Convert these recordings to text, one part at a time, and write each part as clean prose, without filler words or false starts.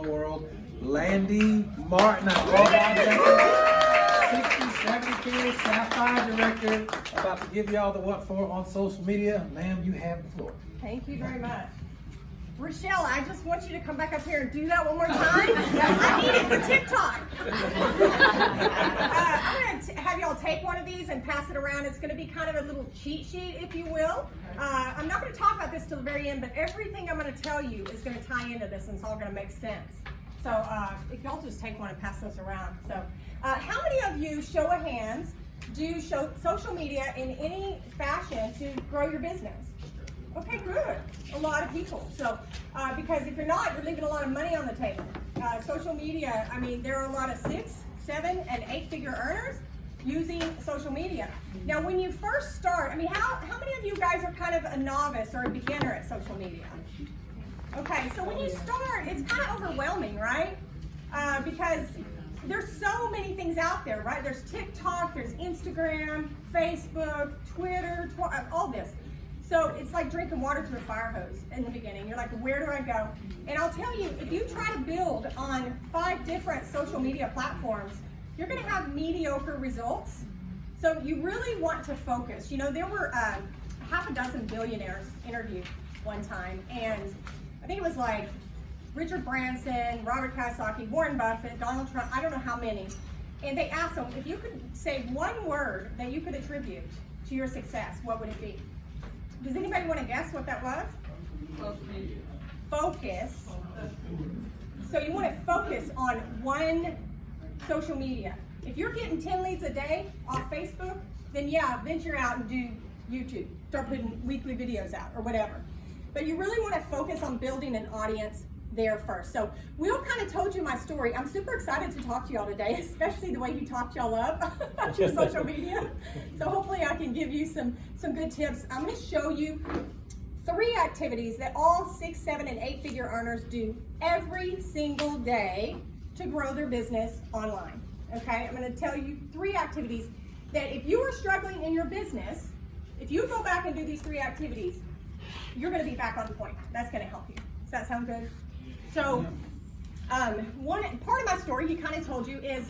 small world. Landy Martin, I love our 60, 70 kids, Sapphire Director, about to give y'all the what for on social media. Ma'am, you have the floor. Thank you very much. Rochelle, I just want you to come back up here and do that one more time. I need it for TikTok. I'm going to have y'all take one of these and pass it around. It's going to be kind of a little cheat sheet, if you will. I'm not going to talk about this till the very end, but everything I'm going to tell you is going to tie into this, and it's all going to make sense. So if y'all just take one and pass those around. So how many of you, show of hands, do social media in any fashion to grow your business? Okay, good. A lot of people. So, because if you're not, you're leaving a lot of money on the table. Social media, I mean, there are a lot of 6, 7, and 8-figure earners using social media. Now, when you first start, I mean, how many of you guys are kind of a novice or a beginner at social media? Okay, so when you start, it's kind of overwhelming, right? Because there's so many things out there, right? There's TikTok, there's Instagram, Facebook, Twitter, all this. So it's like drinking water through a fire hose in the beginning. You're like, where do I go? And I'll tell you, if you try to build on 5 different social media platforms, you're going to have mediocre results. So you really want to focus. You know, there were half a dozen billionaires interviewed one time, and I think it was like Richard Branson, Robert Kiyosaki, Warren Buffett, Donald Trump, I don't know how many. And they asked them, if you could say one word that you could attribute to your success, what would it be? Does anybody want to guess what that was? Focus. So you want to focus on one social media. If you're getting 10 leads a day off Facebook, then yeah, venture out and do YouTube. Start putting weekly videos out or whatever. But you really want to focus on building an audience there first. So Will kind of told you my story. I'm super excited to talk to y'all today, especially the way he talked y'all up about your social media. So hopefully I can give you some good tips. I'm going to show you 3 activities that all 6, 7, and 8-figure earners do every single day to grow their business online. Okay, I'm going to tell you 3 activities that if you are struggling in your business, if you go back and do these 3 activities, you're going to be back on point. That's going to help you. Does that sound good? So, one part of my story, he kind of told you, is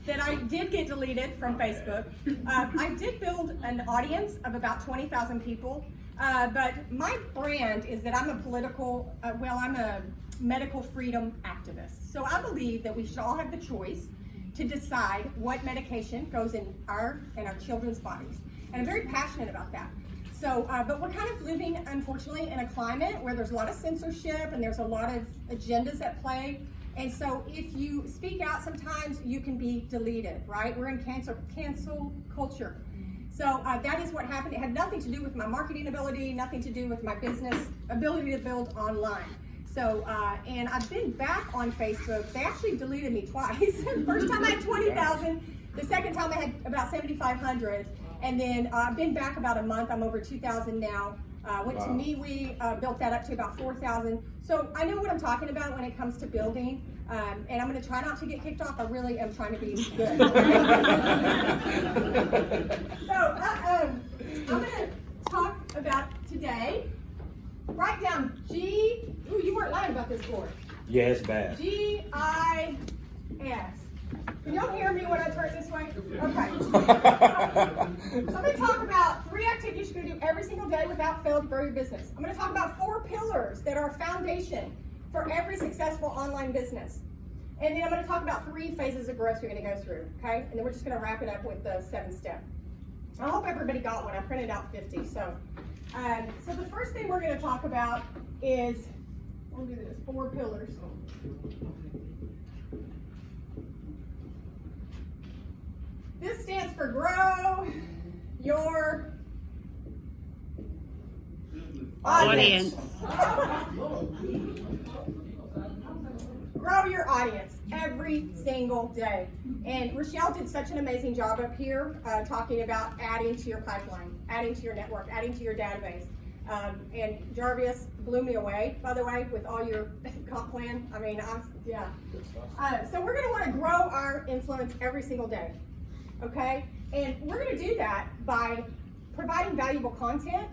that I did get deleted from Facebook. I did build an audience of about 20,000 people, but my brand is that I'm a I'm a medical freedom activist. So I believe that we should all have the choice to decide what medication goes in our children's bodies. And I'm very passionate about that. So, but we're kind of living, unfortunately, in a climate where there's a lot of censorship and there's a lot of agendas at play. And so if you speak out, sometimes you can be deleted, right? We're in cancel culture. So that is what happened. It had nothing to do with my marketing ability, nothing to do with my business ability to build online. So, and I've been back on Facebook. They actually deleted me twice. First time I had 20,000. The second time I had about 7,500. And then I've been back about a month. I'm over 2,000 now. Went to MeWe, built that up to about 4,000. So I know what I'm talking about when it comes to building. And I'm going to try not to get kicked off. I really am trying to be good. So I'm going to talk about today. Write down Ooh, you weren't lying about this board. Yeah, it's bad. GIS. Can y'all hear me when I turn this way? Okay. So I'm going to talk about 3 activities you're going to do every single day without fail to grow your business. I'm going to talk about 4 pillars that are a foundation for every successful online business. And then I'm going to talk about 3 phases of growth you're going to go through, okay? And then we're just going to wrap it up with the 7th step. I hope everybody got one. I printed out 50. So the first thing we're going to talk about is, we'll do this, 4 pillars. This stands for grow your audience. Grow your audience every single day. And Rochelle did such an amazing job up here talking about adding to your pipeline, adding to your network, adding to your database. And Jarvis blew me away, by the way, with all your comp plan. I mean, yeah. So we're going to want to grow our influence every single day. Okay, and we're going to do that by providing valuable content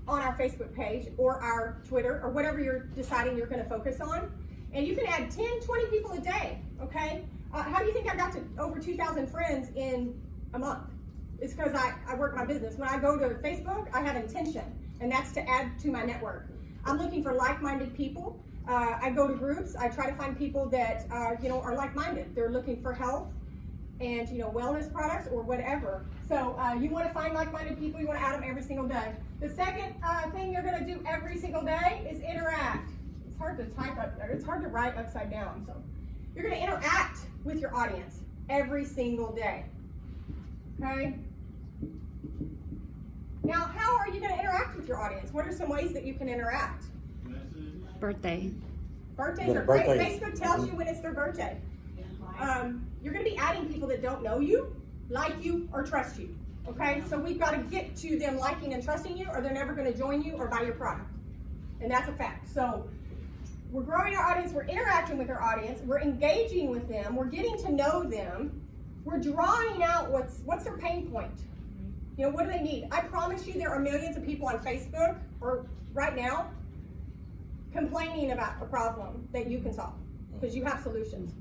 on our Facebook page or our Twitter or whatever you're deciding you're going to focus on. And you can add 10, 20 people a day, okay? How do you think I got to over 2,000 friends in a month? It's because I work my business. When I go to Facebook, I have intention, and that's to add to my network. I'm looking for like-minded people. I go to groups. I try to find people that are like-minded. They're looking for health and wellness products or whatever. So you want to find like-minded people. You want to add them every single day. The second thing you're going to do every single day is interact. It's hard to type up there. It's hard to write upside down. So you're going to interact with your audience every single day. Okay? Now, how are you going to interact with your audience? What are some ways that you can interact? Birthday. Birthdays are great. Facebook tells you when it's their birthday. You're going to be adding people that don't know you, like you, or trust you. Okay? So we've got to get to them liking and trusting you, or they're never going to join you or buy your product. And that's a fact. So we're growing our audience. We're interacting with our audience. We're engaging with them. We're getting to know them. We're drawing out what's their pain point. What do they need? I promise you there are millions of people on Facebook or right now complaining about a problem that you can solve because you have solutions.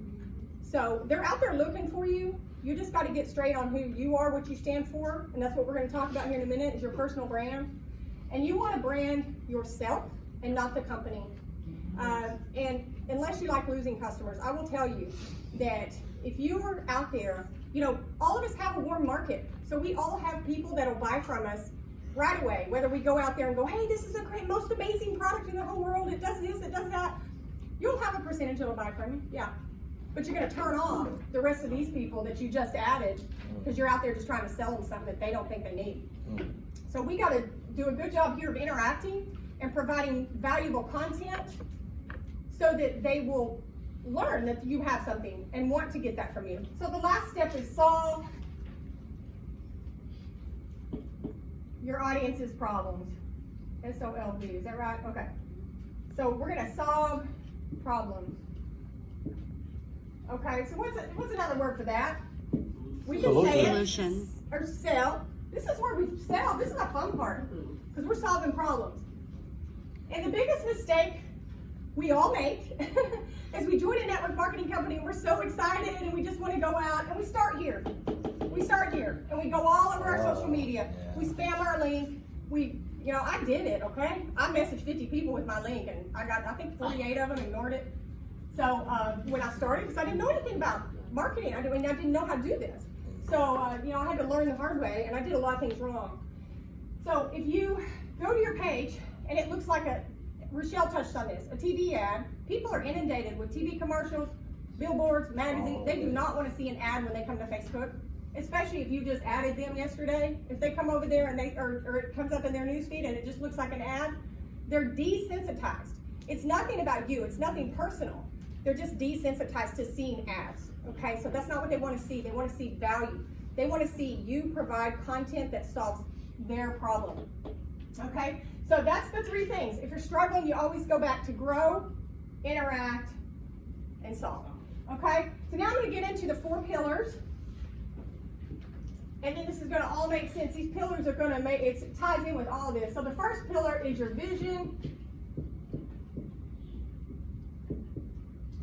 So they're out there looking for you. You just got to get straight on who you are, what you stand for, and that's what we're going to talk about here in a minute is your personal brand. And you want to brand yourself and not the company. And unless you like losing customers, I will tell you that if you are out there, all of us have a warm market. So we all have people that will buy from us right away, whether we go out there and go, hey, this is the most amazing product in the whole world. It does this, it does that. You'll have a percentage that'll buy from you, yeah. But you're going to turn off the rest of these people that you just added because you're out there just trying to sell them something that they don't think they need. So we got to do a good job here of interacting and providing valuable content so that they will learn that you have something and want to get that from you. So the last step is solve your audience's problems. SOLV, is that right? Okay. So we're going to solve problems. Okay, so what's another word for that? We can say Solution. Or sell. This is where we sell. This is the fun part because we're solving problems. And the biggest mistake we all make is we join a network marketing company and we're so excited and we just want to go out and we start here. We start here and we go all over our social media. We spam our link. I did it, okay? I messaged 50 people with my link and I got, I think 48 of them ignored it. So when I started, because I didn't know anything about marketing, I didn't know how to do this. So, I had to learn the hard way and I did a lot of things wrong. So if you go to your page and it looks like Rochelle touched on this, a TV ad, people are inundated with TV commercials, billboards, magazines. They do not want to see an ad when they come to Facebook, especially if you just added them yesterday. If they come over there and or it comes up in their newsfeed and it just looks like an ad, they're desensitized. It's nothing about you. It's nothing personal. They're just desensitized to seeing ads, okay? So that's not what they want to see. They want to see value. They want to see you provide content that solves their problem, okay? So that's the three things. If you're struggling, you always go back to grow, interact, and solve, okay? So now I'm going to get into the 4 pillars, and then this is going to all make sense. These pillars are going to make, it ties in with all of this. So the first pillar is your vision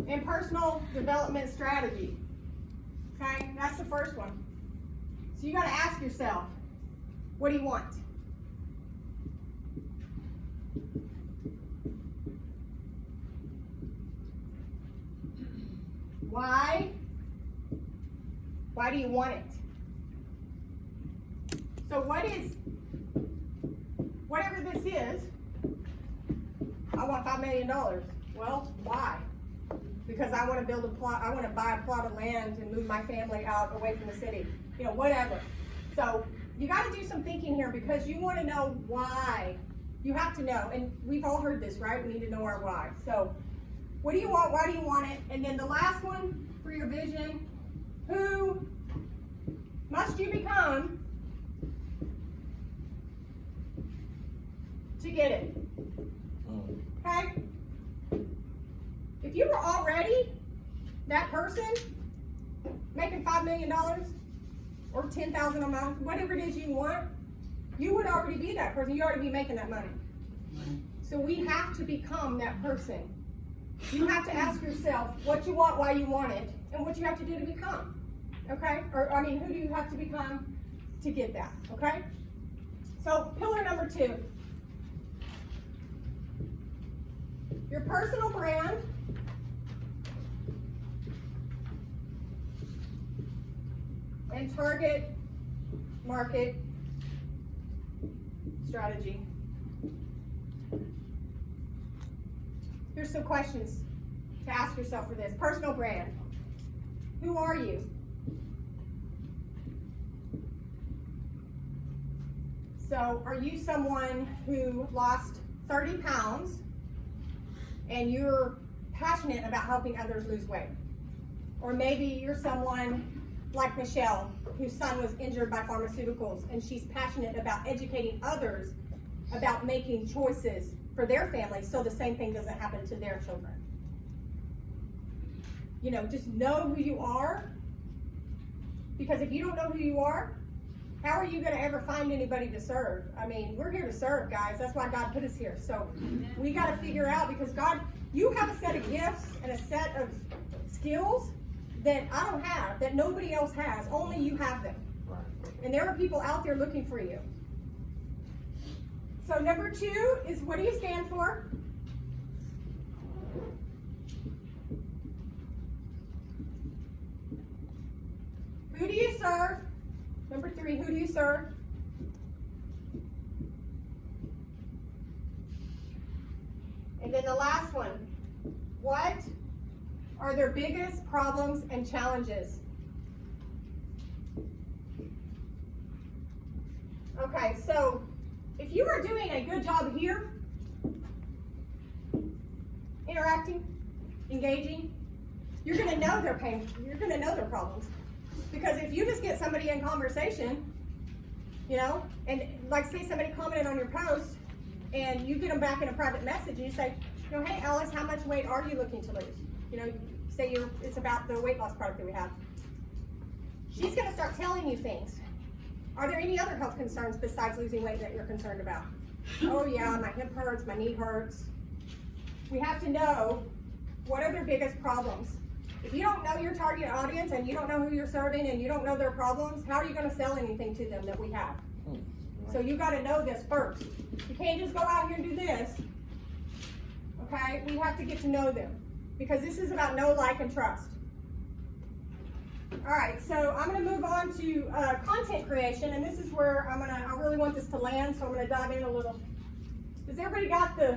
and personal development strategy. Okay, that's the first one. So you got to ask yourself, what do you want? Why? Why do you want it? So whatever this is, I want $5 million. Well, why? Because I want to build a plot, I want to buy a plot of land and move my family out away from the city, whatever. So you got to do some thinking here because you want to know why. You have to know, and we've all heard this, right? We need to know our why. So what do you want? Why do you want it? And then the last one for your vision, who must you become to get it? Okay? If you were already that person making $5 million or $10,000 a month, whatever it is you want, you would already be that person. You already be making that money. So we have to become that person You have to ask yourself what you want, why you want it, and what you have to do to become. Okay? Or, I mean, who do you have to become to get that? Okay? So, pillar number 2. Your personal brand. And target market strategy. Here's some questions to ask yourself for this. Personal brand. Who are you? So, are you someone who lost 30 pounds and you're passionate about helping others lose weight? Or maybe you're someone like Michelle, whose son was injured by pharmaceuticals, and she's passionate about educating others about making choices for their families so the same thing doesn't happen to their children. You know, just know who you are, because if you don't know who you are, how are you going to ever find anybody to serve? I mean, we're here to serve, guys. That's why God put us here. So we got to figure out, because God, you have a set of gifts and a set of skills that I don't have, that nobody else has. Only you have them. And there are people out there looking for you. So number 2 is, what do you stand for? Who do you serve? Number 3, who do you serve? And then the last one, what are their biggest problems and challenges? Okay, so if you are doing a good job here, interacting, engaging, you're going to know their pain, you're going to know their problems. Because if you just get somebody in conversation, you know, and like say somebody commented on your post, and you get them back in a private message, and you say, you know, hey Alice, how much weight are you looking to lose? You know, say it's about the weight loss product that we have. She's going to start telling you things. Are there any other health concerns besides losing weight that you're concerned about? Oh yeah, my hip hurts, my knee hurts. We have to know what are their biggest problems. If you don't know your target audience and you don't know who you're serving and you don't know their problems, how are you going to sell anything to them that we have? So you got to know this first. You can't just go out here and do this. Okay? We have to get to know them, because this is about know, like, and trust. All right, so I'm going to move on to content creation, and this is where I really want this to land, so I'm going to dive in a little. Has everybody got the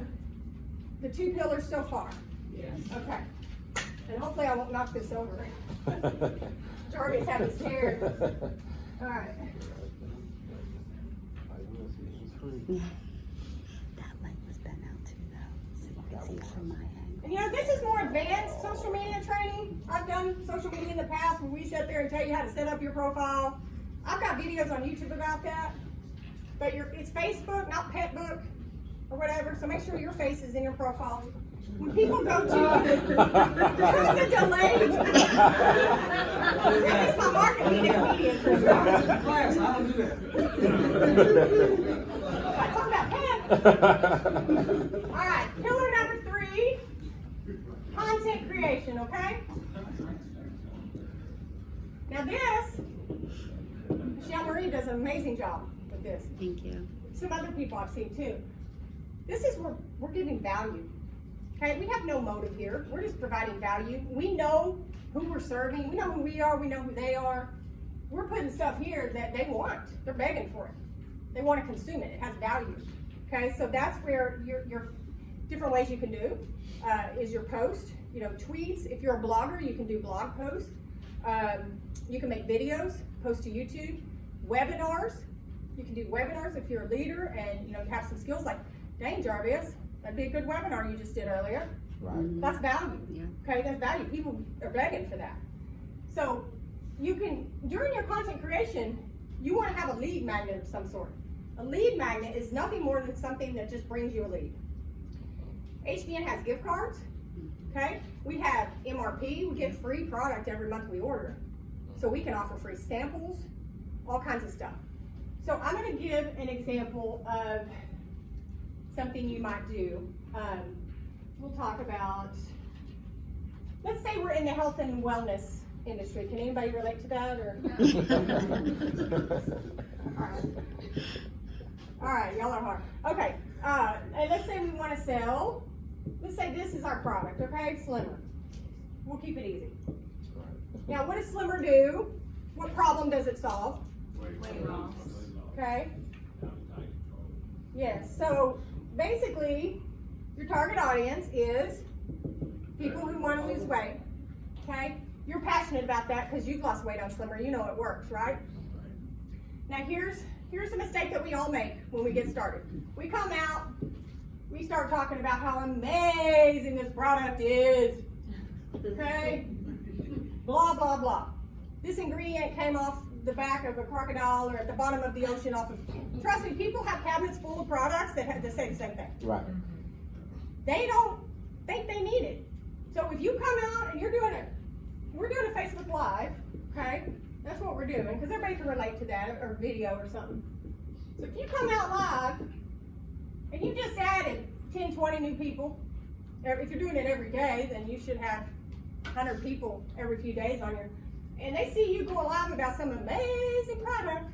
2 pillars so far? Yes. Okay. And hopefully I won't knock this over. Jarvis having scared. All right. That light was bent out too, though, so you can see it from my angle. And you know, this is more advanced social media training. I've done social media in the past where we sit there and tell you how to set up your profile. I've got videos on YouTube about that. But it's Facebook, not Petbook or whatever, so make sure your face is in your profile. When people go to, there's a delay. It's my marketing media for sure. Class, I don't do that. I talk about Pet. All right, pillar number 3, content creation, okay? Now this, Michelle Marie does an amazing job with this. Thank you. Some other people I've seen too. This is where we're giving value. Okay, we have no motive here. We're just providing value. We know who we're serving. We know who we are. We know who they are. We're putting stuff here that they want. They're begging for it. They want to consume it. It has value. Okay, so that's where your different ways you can do is your post. You know, tweets. If you're a blogger, you can do blog posts. You can make videos, post to YouTube. Webinars. You can do webinars if you're a leader and you have some skills like, dang, Jarvis, that'd be a good webinar you just did earlier. Right. That's value. Yeah. Okay, that's value. People are begging for that. So you can, during your content creation, you want to have a lead magnet of some sort. A lead magnet is nothing more than something that just brings you a lead. HBN has gift cards. Okay, we have MRP. We get free product every month we order. So we can offer free samples, all kinds of stuff. So I'm going to give an example of something you might do. We'll talk about let's say we're in the health and wellness industry. Can anybody relate to that, or? All right, y'all are hard. Okay, and let's say we want to sell, let's say this is our product, okay, Slimmer. We'll keep it easy. Now, what does Slimmer do? What problem does it solve? Weight loss. Okay. Yes, so basically, your target audience is people who want to lose weight, okay? You're passionate about that because you've lost weight on Slimmer. You know it works, right? Now, here's the mistake that we all make when we get started. We come out, we start talking about how amazing this product is, okay? Blah, blah, blah. This ingredient came off the back of a crocodile or at the bottom of the ocean off of, trust me, people have cabinets full of products that say the same thing. Right. They don't think they need it. So if you come out and we're doing a Facebook Live, okay? That's what we're doing, because everybody can relate to that, or video or something. So if you come out live, and you just added 10, 20 new people, if you're doing it every day, then you should have 100 people every few days on your, and they see you go live about some amazing product,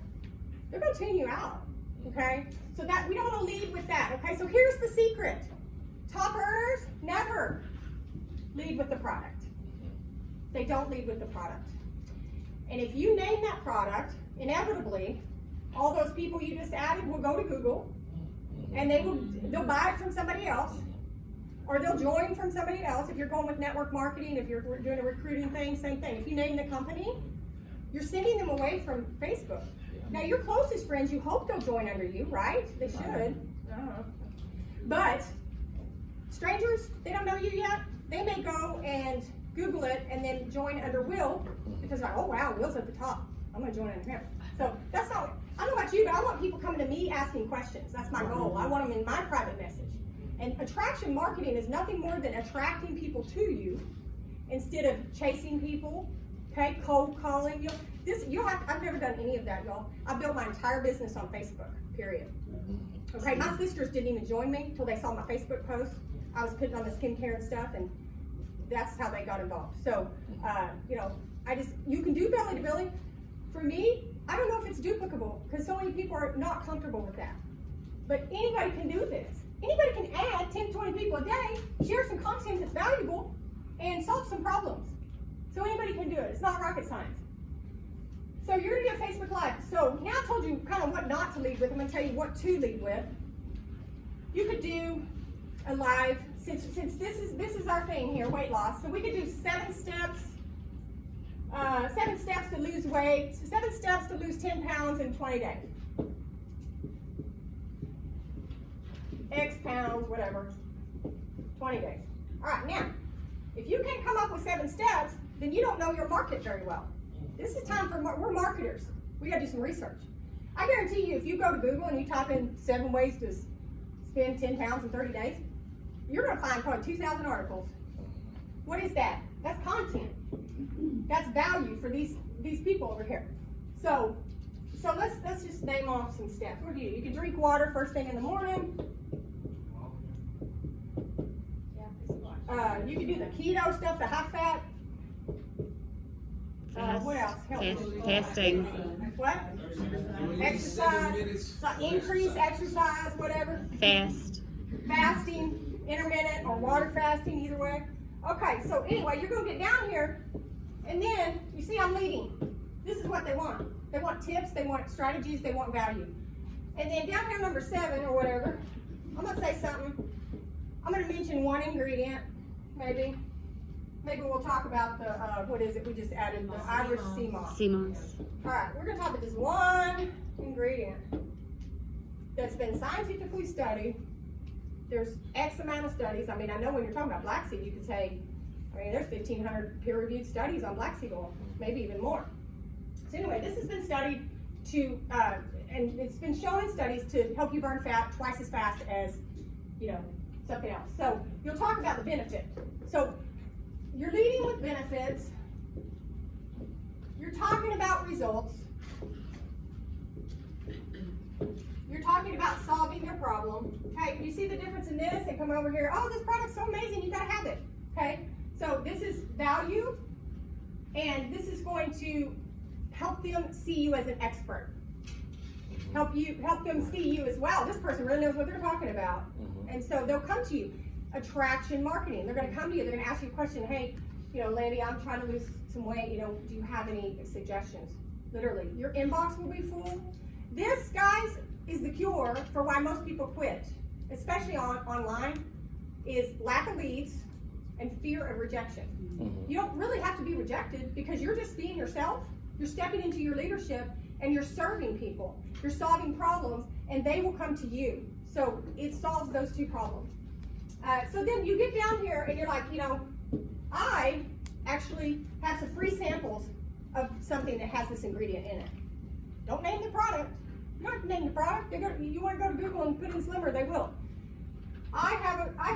they're gonna tune you out, okay? So that, we don't wanna lead with that, okay? So here's the secret. Top earners never lead with the product. They don't lead with the product. And if you name that product, inevitably, all those people you just added will go to Google, and they'll buy it from somebody else, or they'll join from somebody else. If you're going with network marketing, if you're doing a recruiting thing, same thing. If you name the company, you're sending them away from Facebook. Now, your closest friends, you hope they'll join under you, right? They should. But strangers, they don't know you yet. They may go and Google it and then join under Will, because they're like, oh wow, Will's at the top. I'm gonna join under him. So that's not, I don't know about you, but I want people coming to me asking questions. That's my goal. I want them in my private message. And attraction marketing is nothing more than attracting people to you instead of chasing people, okay, cold calling. I've never done any of that, y'all. I built my entire business on Facebook, period. Okay, my sisters didn't even join me until they saw my Facebook post. I was putting on the skincare and stuff, and that's how they got involved. So, you can do belly to belly. For me, I don't know if it's duplicable because so many people are not comfortable with that. But anybody can do this. Anybody can add 10, 20 people a day, share some content that's valuable, and solve some problems. So anybody can do it. It's not rocket science. So you're gonna do a Facebook Live. So now I told you kind of what not to lead with. I'm gonna tell you what to lead with. You could do a live, since this is our thing here, weight loss. So we could do 7 steps. 7 steps to lose weight, 7 steps to lose 10 pounds in 20 days. X pounds, whatever, 20 days. All right, now, if you can't come up with 7 steps, then you don't know your market very well. This is time for, we're marketers. We gotta do some research. I guarantee you, if you go to Google and you type in 7 ways to spend 10 pounds in 30 days, you're gonna find probably 2,000 articles. What is that? That's content. That's value for these people over here. So let's just name off some steps. What do? You can drink water first thing in the morning. You can do the keto stuff, the high fat. What else? Fasting. What? Exercise. Increase exercise, whatever. Fasting, intermittent or water fasting, either way. Okay, so anyway, you're going to get down here, and then you see I'm leading. This is what they want. They want tips, they want strategies, they want value. And then down here, number 7 or whatever, I'm going to say something. I'm going to mention one ingredient, maybe. Maybe we'll talk about the, what is it we just added, the Irish sea moss. Sea moss. All right, we're going to talk about this one ingredient that's been scientifically studied. There's X amount of studies. I mean, I know when you're talking about black seed, you could say, there's 1,500 peer-reviewed studies on black seed oil, maybe even more. So anyway, this has been studied to, and it's been shown in studies to help you burn fat twice as fast as, something else. So you'll talk about the benefit. So you're leading with benefits. You're talking about results. You're talking about solving their problem. Okay, you see the difference in this? And come over here, oh, this product's so amazing, you gotta have it. Okay, so value, and this is going to help them see you as an expert. Help them see you as, wow, this person really knows what they're talking about. And so they'll come to you. Attraction marketing. They're going to come to you. They're going to ask you a question. Hey, Landy, I'm trying to lose some weight. Do you have any suggestions? Literally, your inbox will be full. This, guys, is the cure for why most people quit, especially online, is lack of leads and fear of rejection. You don't really have to be rejected because you're just being yourself. You're stepping into your leadership and you're serving people. You're solving problems and they will come to you. So it solves those two problems. So then you get down here and you're like, I actually have some free samples of something that has this ingredient in it. Don't name the product. You don't have to name the product. You want to go to Google and put in Slimmer, they will. I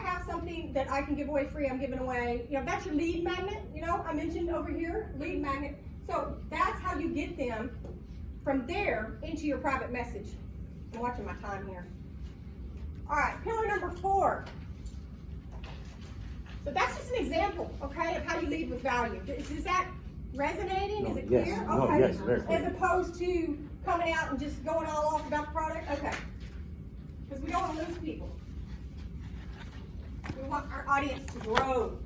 have something that I can give away free. I'm giving away. That's your lead magnet. I mentioned over here, lead magnet. So that's how you get them from there into your private message. I'm watching my time here. All right, pillar number 4. So that's just an example, okay, of how you lead with value. Is that resonating? Is it clear? Yes. Okay. No, yes, very clear. As opposed to coming out and just going all off about the product? Okay. Because we don't want to lose people. We want our audience to grow.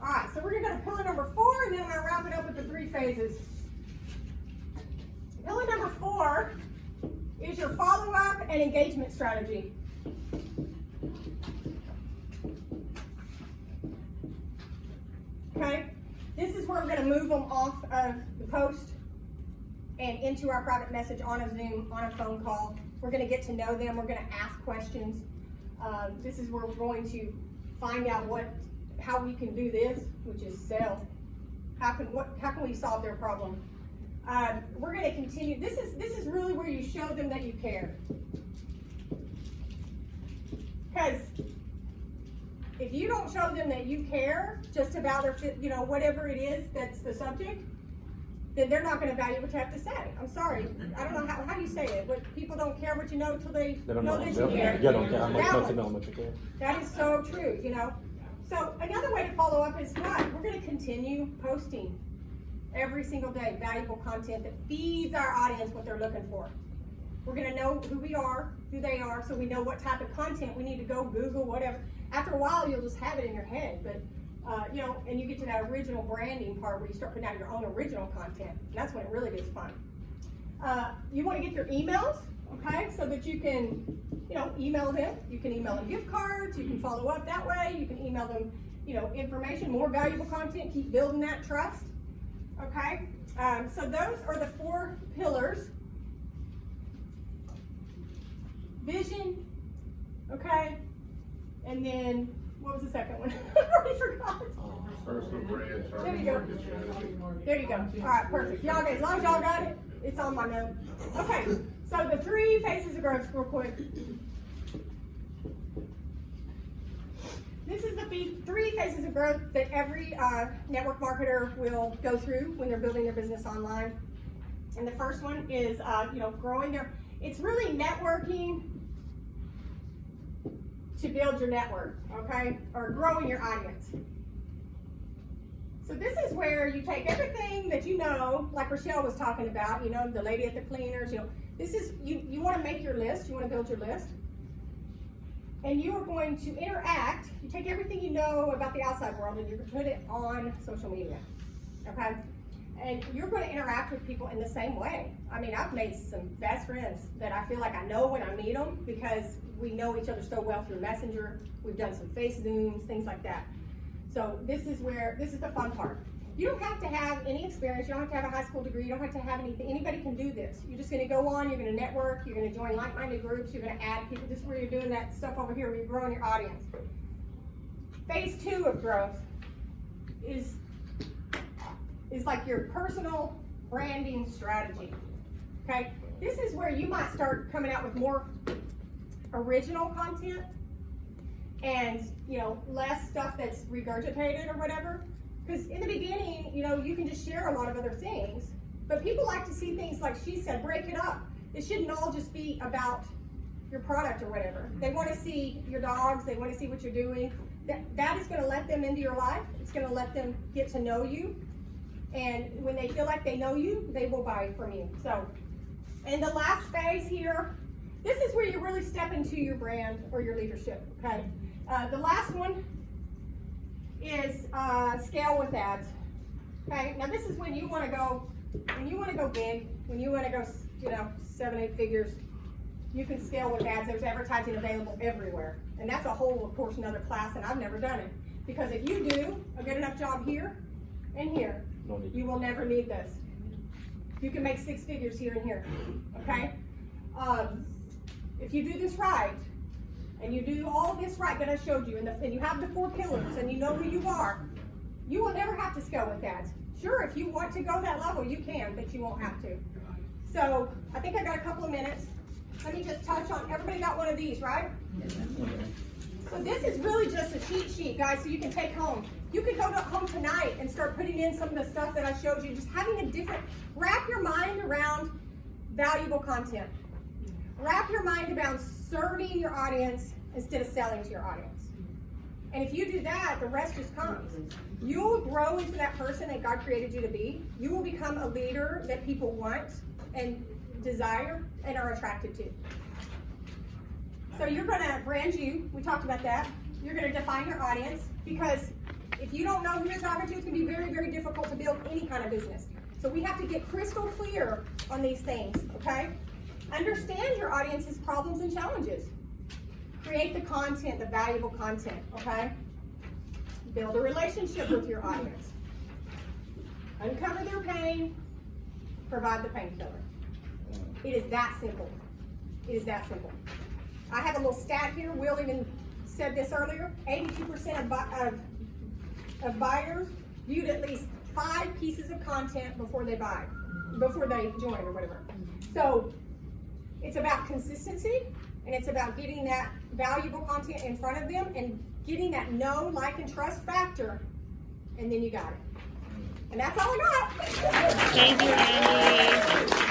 All right, so we're going to go to pillar number 4, and then I'm going to wrap it up with the 3 phases. Pillar number 4 is your follow-up and engagement strategy. Okay, this is where we're going to move them off of the post and into our private message on a Zoom, on a phone call. We're going to get to know them. We're going to ask questions. This is where we're going to find out how we can do this, which is sell. How can we solve their problem? We're going to continue. This is really where you show them that you care. Because if you don't show them that you care just about their, whatever it is that's the subject, then they're not going to value what you have to say. I'm sorry. I don't know how you say it, but people don't care what you know until they They don't know know. that you care. Yeah, don't care how much That much one. you know how much you care. That is so true, So another way to follow up is what? We're going to continue posting every single day valuable content that feeds our audience what they're looking for. We're going to know who we are, who they are, so we know what type of content we need to go Google, whatever. After a while, you'll just have it in your head, but and you get to that original branding part where you start putting out your own original content. And that's when it really gets fun. You want to get their emails, okay, so that you can, email them. You can email them gift cards. You can follow up that way. You can email them, information, more valuable content. Keep building that trust, okay. So those are the 4 pillars. Vision, okay, and then what was the second one? I already forgot. Personal brand, There you go. There you go. All right, perfect. Y'all, as long as y'all got it, it's on my note. Okay, so the 3 phases of growth, real quick. This is the 3 phases of growth that every network marketer will go through when they're building their business online. And the first one is, growing their. It's really networking to build your network, okay, or growing your audience. So this is where you take everything that like Rochelle was talking about, the lady at the cleaners, this is, you want to make your list, you want to build your list, and you are going to interact, you take everything you know about the outside world and you're going to put it on social media, okay? And you're going to interact with people in the same way. I mean, I've made some best friends that I feel like I know when I meet them because we know each other so well through Messenger. We've done some face Zooms, things like that. So this is the fun part. You don't have to have any experience. You don't have to have a high school degree. You don't have to have anything. Anybody can do this. You're just going to go on. You're going to network. You're going to join like-minded groups. You're going to add people. This is where you're doing that stuff over here where you're growing your audience. Phase 2 of growth is like your personal branding strategy, okay? This is where you might start coming out with more original content and, less stuff that's regurgitated or whatever. Because in the beginning, you can just share a lot of other things, but people like to see things like she said, break it up. It shouldn't all just be about your product or whatever. They want to see your dogs. They want to see what you're doing. that is gonna let them into your life. It's gonna let them get to know you. And when they feel like they know you, they will buy from you. So, and the last phase here, this is where you really step into your brand or your leadership, okay? The last one is scale with ads. Okay, now this is when you want to go big, when you want to go, 7, 8 figures. You can scale with ads. There's advertising available everywhere, and that's a whole, of course, another class, and I've never done it, because if you do a good enough job here and here, you will never need this. You can make 6 figures here and here. Okay, if you do this right, and you do all of this right that I showed you, and you have the 4 pillars, and you know who you are, you will never have to scale with ads. Sure, if you want to go that level, you can, but you won't have to. So, I think I got a couple of minutes. Let me just touch on, everybody got one of these, right? So this is really just a cheat sheet, guys, so you can take home. You can go home tonight and start putting in some of the stuff that I showed you, just having a different, wrap your mind around valuable content. Wrap your mind around serving your audience instead of selling to your audience. And if you do that, the rest just comes. You will grow into that person that God created you to be. You will become a leader that people want and desire and are attracted to. So you're going to brand you. We talked about that. You're going to define your audience, because if you don't know who you're talking to, it's going to be very, very difficult to build any kind of business. So we have to get crystal clear on these things, okay? Understand your audience's problems and challenges. Create the content, the valuable content, okay? Build a relationship with your audience. Uncover their pain, provide the painkiller. It is that simple. It is that simple. I have a little stat here. Will even said this earlier. 82% of buyers viewed at least 5 pieces of content before they join or whatever. So it's about consistency, and it's about getting that valuable content in front of them and getting that know, like, and trust factor, and then you got it. And that's all I got. Thank you, Randy.